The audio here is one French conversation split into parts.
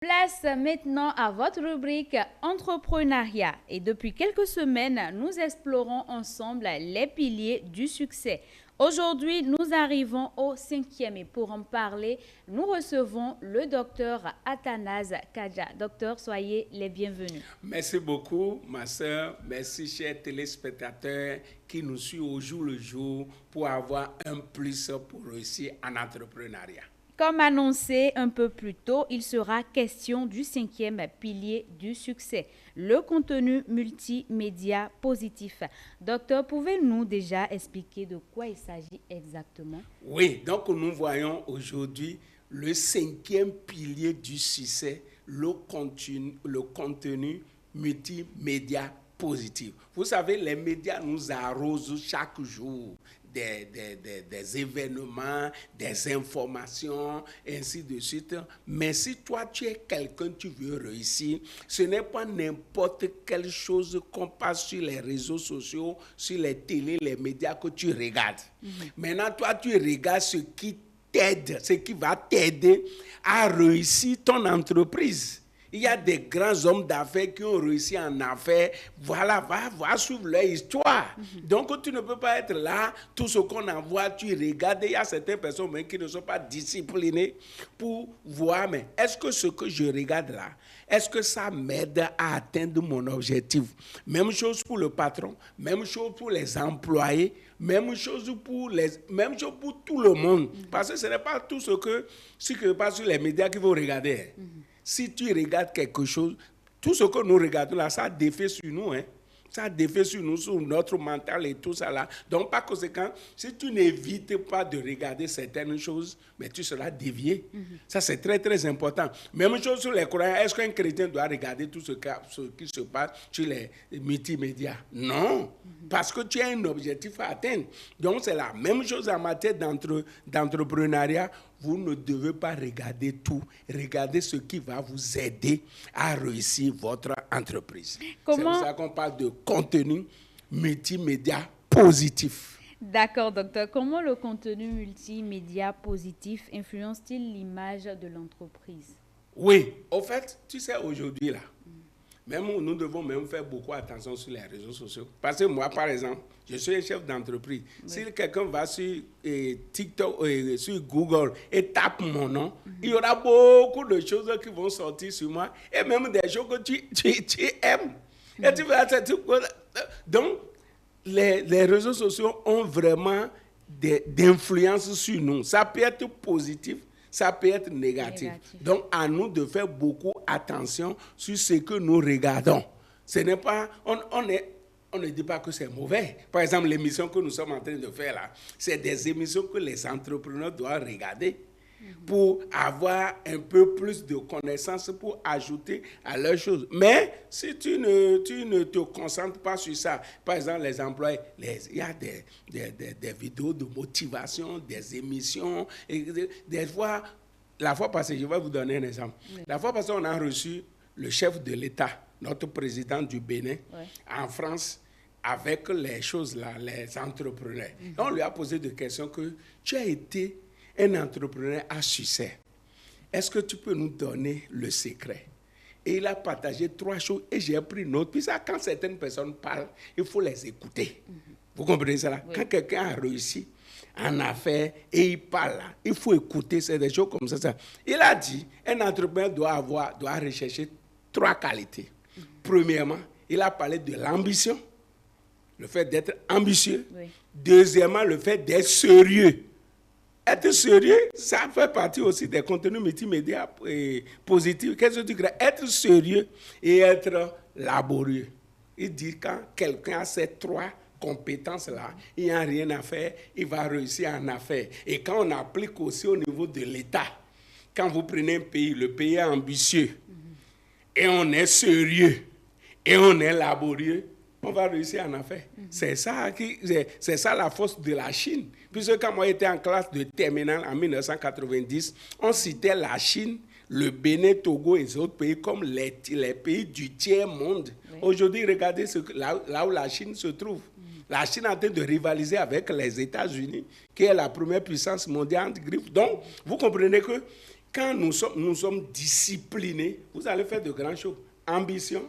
Place maintenant à votre rubrique entrepreneuriat et depuis quelques semaines, nous explorons ensemble les piliers du succès. Aujourd'hui, nous arrivons au cinquième et pour en parler, nous recevons le docteur Athanase Kadja. Docteur, soyez les bienvenus. Merci beaucoup, ma sœur. Merci, chers téléspectateurs qui nous suivent au jour le jour pour avoir un plus pour réussir en entrepreneuriat. Comme annoncé un peu plus tôt, il sera question du cinquième pilier du succès, le contenu multimédia positif. Docteur, pouvez-nous déjà expliquer de quoi il s'agit exactement? Oui, donc nous voyons aujourd'hui le cinquième pilier du succès, le contenu multimédia positif. Vous savez, les médias nous arrosent chaque jour des événements, des informations, ainsi de suite. Mais si toi, tu es quelqu'un, tu veux réussir, ce n'est pas n'importe quelle chose qu'on passe sur les réseaux sociaux, sur les télés, les médias que tu regardes. Maintenant, toi, tu regardes ce qui t'aide, ce qui va t'aider à réussir ton entreprise. Il y a des grands hommes d'affaires qui ont réussi en affaires. Voilà, va suivre leur histoire. Donc, tu ne peux pas être là, tout ce qu'on envoie, tu regardes. Il y a certaines personnes même qui ne sont pas disciplinées pour voir, mais est-ce que ce que je regarde là, est-ce que ça m'aide à atteindre mon objectif? Même chose pour le patron, même chose pour les employés, même chose pour tout le monde. Parce que ce n'est pas tout ce que passe sur les médias qu'il faut regarder. Si tu regardes quelque chose, tout ce que nous regardons là, ça a des effets sur nous. Ça a des effets sur nous, sur notre mental et tout ça là. Donc, par conséquent, si tu n'évites pas de regarder certaines choses, mais tu seras dévié. Ça, c'est très, très important. Même chose sur les croyants. Est-ce qu'un chrétien doit regarder tout ce qui se passe sur les multimédias? Non. Parce que tu as un objectif à atteindre. Donc, c'est la même chose en matière d'entrepreneuriat. Vous ne devez pas regarder tout. Regardez ce qui va vous aider à réussir votre entreprise. C'est pour ça qu'on parle de contenu multimédia positif. D'accord, docteur. Comment le contenu multimédia positif influence-t-il l'image de l'entreprise? Oui, au fait, tu sais, aujourd'hui, là, même nous devons même faire beaucoup attention sur les réseaux sociaux. Parce que moi, par exemple, je suis un chef d'entreprise. Oui. Si quelqu'un va sur TikTok, sur Google et tape mon nom, il y aura beaucoup de choses qui vont sortir sur moi et même des choses que tu aimes. Et tu vas, donc, les réseaux sociaux ont vraiment d'influence sur nous. Ça peut être positif, ça peut être négatif. Donc, à nous de faire beaucoup attention sur ce que nous regardons. Ce n'est pas, on ne dit pas que c'est mauvais. Par exemple, l'émission que nous sommes en train de faire là, c'est des émissions que les entrepreneurs doivent regarder pour avoir un peu plus de connaissances pour ajouter à leurs choses. Mais si tu ne te concentres pas sur ça, par exemple, les employés, il y a des vidéos de motivation, des émissions, et des fois, la fois passée, je vais vous donner un exemple. Oui. La fois passée, on a reçu le chef de l'État, notre président du Bénin, en France, avec les choses là, les entrepreneurs. Et on lui a posé des questions que tu as été un entrepreneur à succès. Est-ce que tu peux nous donner le secret? Et il a partagé 3 choses et j'ai pris note. Puis ça, quand certaines personnes parlent, il faut les écouter. Vous comprenez ça là? Oui. Quand quelqu'un a réussi en affaires et il parle là, il faut écouter, c'est des choses comme ça. Il a dit, un entrepreneur doit rechercher 3 qualités. Premièrement, il a parlé de l'ambition, le fait d'être ambitieux. Oui. Deuxièmement, le fait d'être sérieux. Être sérieux, ça fait partie aussi des contenus multimédia positifs. Qu'est-ce que tu crées? Être sérieux et être laborieux. Il dit quand quelqu'un a ces 3 compétences-là, il n'y a rien à faire, il va réussir en affaires. Et quand on applique aussi au niveau de l'État, quand vous prenez un pays, le pays est ambitieux, et on est sérieux, et on est laborieux, on va réussir en affaires. C'est ça la force de la Chine. Puisque quand moi j'étais en classe de terminale en 1990, on citait la Chine, le Bénin, Togo et les autres pays comme les pays du tiers-monde. Oui. Aujourd'hui, regardez là où la Chine se trouve. La Chine est en train de rivaliser avec les États-Unis, qui est la première puissance mondiale. Donc, vous comprenez que quand nous sommes disciplinés, vous allez faire de grandes choses. Ambition,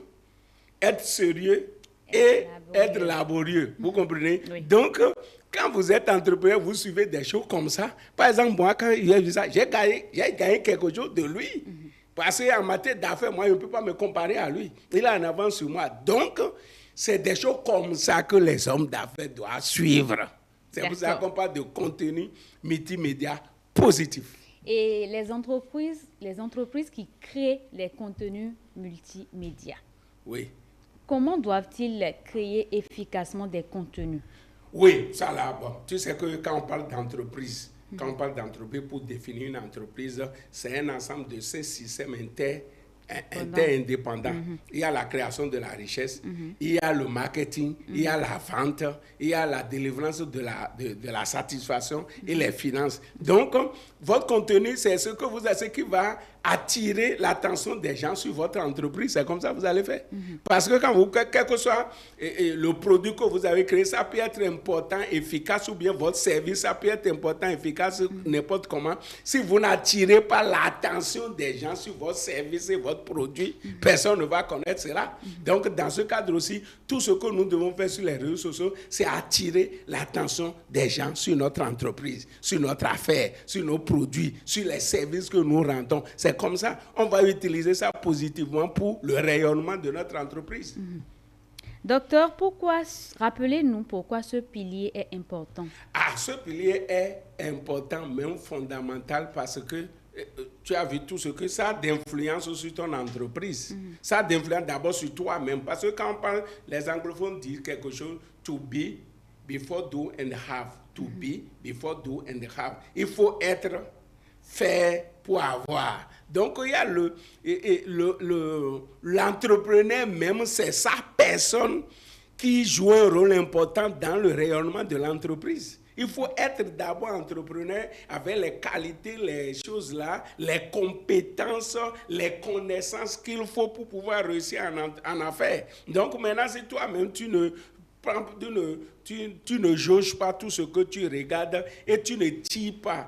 être sérieux et être laborieux. Vous comprenez? Oui. Donc, quand vous êtes entrepreneur, vous suivez des choses comme ça. Par exemple, moi, quand j'ai vu ça, j'ai gagné quelque chose de lui. Parce qu'en matière d'affaires, moi, je ne peux pas me comparer à lui. Il a en avance sur moi. Donc, c'est des choses comme ça que les hommes d'affaires doivent suivre. C'est pour ça qu'on parle de contenu multimédia positif. Et les entreprises qui créent les contenus multimédia, Oui. comment doivent-ils créer efficacement des contenus? Oui, ça là, bon. Tu sais que quand on parle d'entreprise, pour définir une entreprise, c'est un ensemble de ces systèmes indépendants. Il y a la création de la richesse, il y a le marketing, il y a la vente, il y a la délivrance de la satisfaction et les finances. Donc, votre contenu, c'est ce qui va attirer l'attention des gens sur votre entreprise. C'est comme ça que vous allez faire. Parce que quel que soit le produit que vous avez créé, ça peut être important, efficace, ou bien votre service, ça peut être important, efficace, n'importe comment. Si vous n'attirez pas l'attention des gens sur votre service et votre produit, personne ne va connaître cela. Donc, dans ce cadre aussi, tout ce que nous devons faire sur les réseaux sociaux, c'est attirer l'attention des gens sur notre entreprise, sur notre affaire, sur nos produits, sur les services que nous rendons. C'est comme ça, on va utiliser ça positivement pour le rayonnement de notre entreprise. Docteur, rappelez-nous pourquoi ce pilier est important. Ce pilier est important, même fondamental, parce que tu as vu tout ce que ça a d'influence sur ton entreprise. Ça a d'influence d'abord sur toi-même. Parce que quand on parle, les anglophones disent quelque chose, to be, before do and have. To be, before do and have. Il faut être, faire pour avoir. Donc, il y a l'entrepreneur même, c'est sa personne qui joue un rôle important dans le rayonnement de l'entreprise. Il faut être d'abord entrepreneur avec les qualités, les choses là, les compétences, les connaissances qu'il faut pour pouvoir réussir en affaires. Donc maintenant, si toi-même, tu ne jauges pas tout ce que tu regardes et tu ne tires pas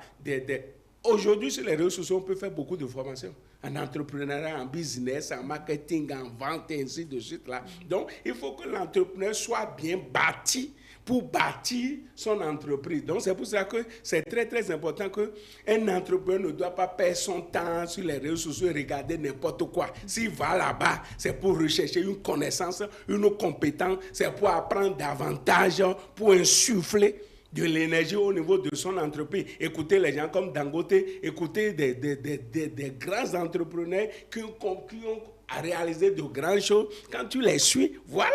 Aujourd'hui, sur les réseaux sociaux, on peut faire beaucoup de formations. En entrepreneuriat, en business, en marketing, en vente, et ainsi de suite. Là. Donc, il faut que l'entrepreneur soit bien bâti pour bâtir son entreprise. Donc, c'est pour ça que c'est très, très important qu'un entrepreneur ne doit pas perdre son temps sur les réseaux sociaux et regarder n'importe quoi. S'il va là-bas, c'est pour rechercher une connaissance, une compétence, c'est pour apprendre davantage, pour insuffler de l'énergie au niveau de son entreprise. Écoutez les gens comme Dangote, écoutez des grands entrepreneurs qui ont réalisé de grandes choses. Quand tu les suis, voilà,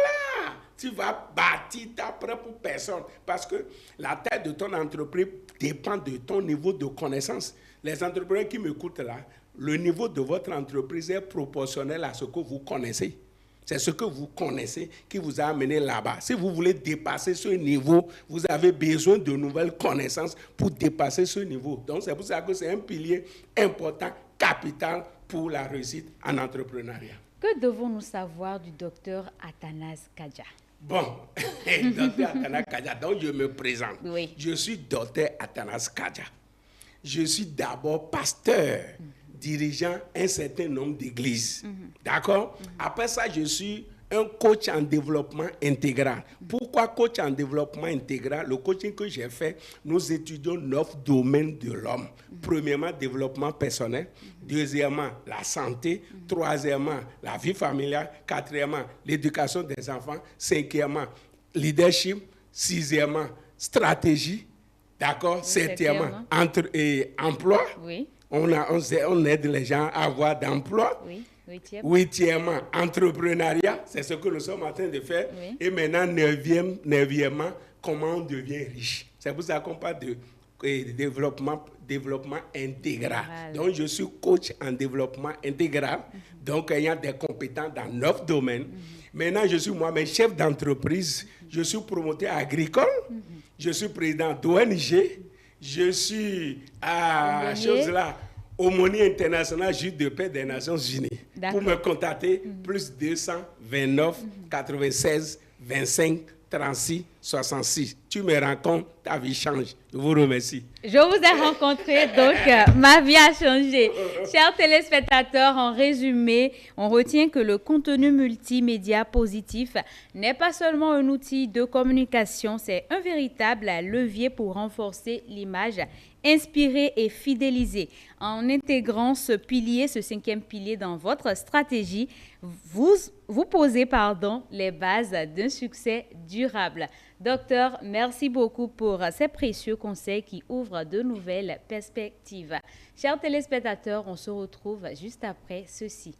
tu vas bâtir ta propre personne. Parce que la taille de ton entreprise dépend de ton niveau de connaissance. Les entrepreneurs qui m'écoutent là, le niveau de votre entreprise est proportionnel à ce que vous connaissez. C'est ce que vous connaissez qui vous a amené là-bas. Si vous voulez dépasser ce niveau, vous avez besoin de nouvelles connaissances pour dépasser ce niveau. Donc, c'est pour ça que c'est un pilier important, capital pour la réussite en entrepreneuriat. Que devons-nous savoir du docteur Athanase Kadja? Bon, docteur Athanase Kadja, donc je me présente. Oui. Je suis docteur Athanase Kadja. Je suis d'abord pasteur. Dirigeant un certain nombre d'églises. D'accord? Après ça, je suis un coach en développement intégral. Pourquoi coach en développement intégral? Le coaching que j'ai fait, nous étudions 9 domaines de l'homme. Premièrement, développement personnel. Deuxièmement, la santé. Troisièmement, la vie familiale. Quatrièmement, l'éducation des enfants. Cinquièmement, leadership. Sixièmement, stratégie. D'accord? Septièmement, emploi. Oui. On aide les gens à avoir d'emploi. Oui. Huitièmement, entrepreneuriat, c'est ce que nous sommes en train de faire. Oui. Et maintenant, neuvièmement, comment on devient riche. C'est pour ça qu'on parle de développement intégral. Donc, je suis coach en développement intégral. Donc, ayant des compétences dans 9 domaines. Maintenant, je suis moi-même chef d'entreprise. Je suis promoteur agricole. Je suis président d'ONG. Je suis à Aumônier international juste de paix des Nations Unies. Pour me contacter, plus 229 96 25 36 66. Tu me rencontres, ta vie change. Je vous remercie. Je vous ai rencontré, donc ma vie a changé. Chers téléspectateurs, en résumé, on retient que le contenu multimédia positif n'est pas seulement un outil de communication, c'est un véritable levier pour renforcer l'image, inspirer et fidéliser. En intégrant ce pilier, ce 5e pilier dans votre stratégie, vous posez les bases d'un succès durable. Docteur, merci beaucoup pour ces précieux conseils qui ouvrent de nouvelles perspectives. Chers téléspectateurs, on se retrouve juste après ceci.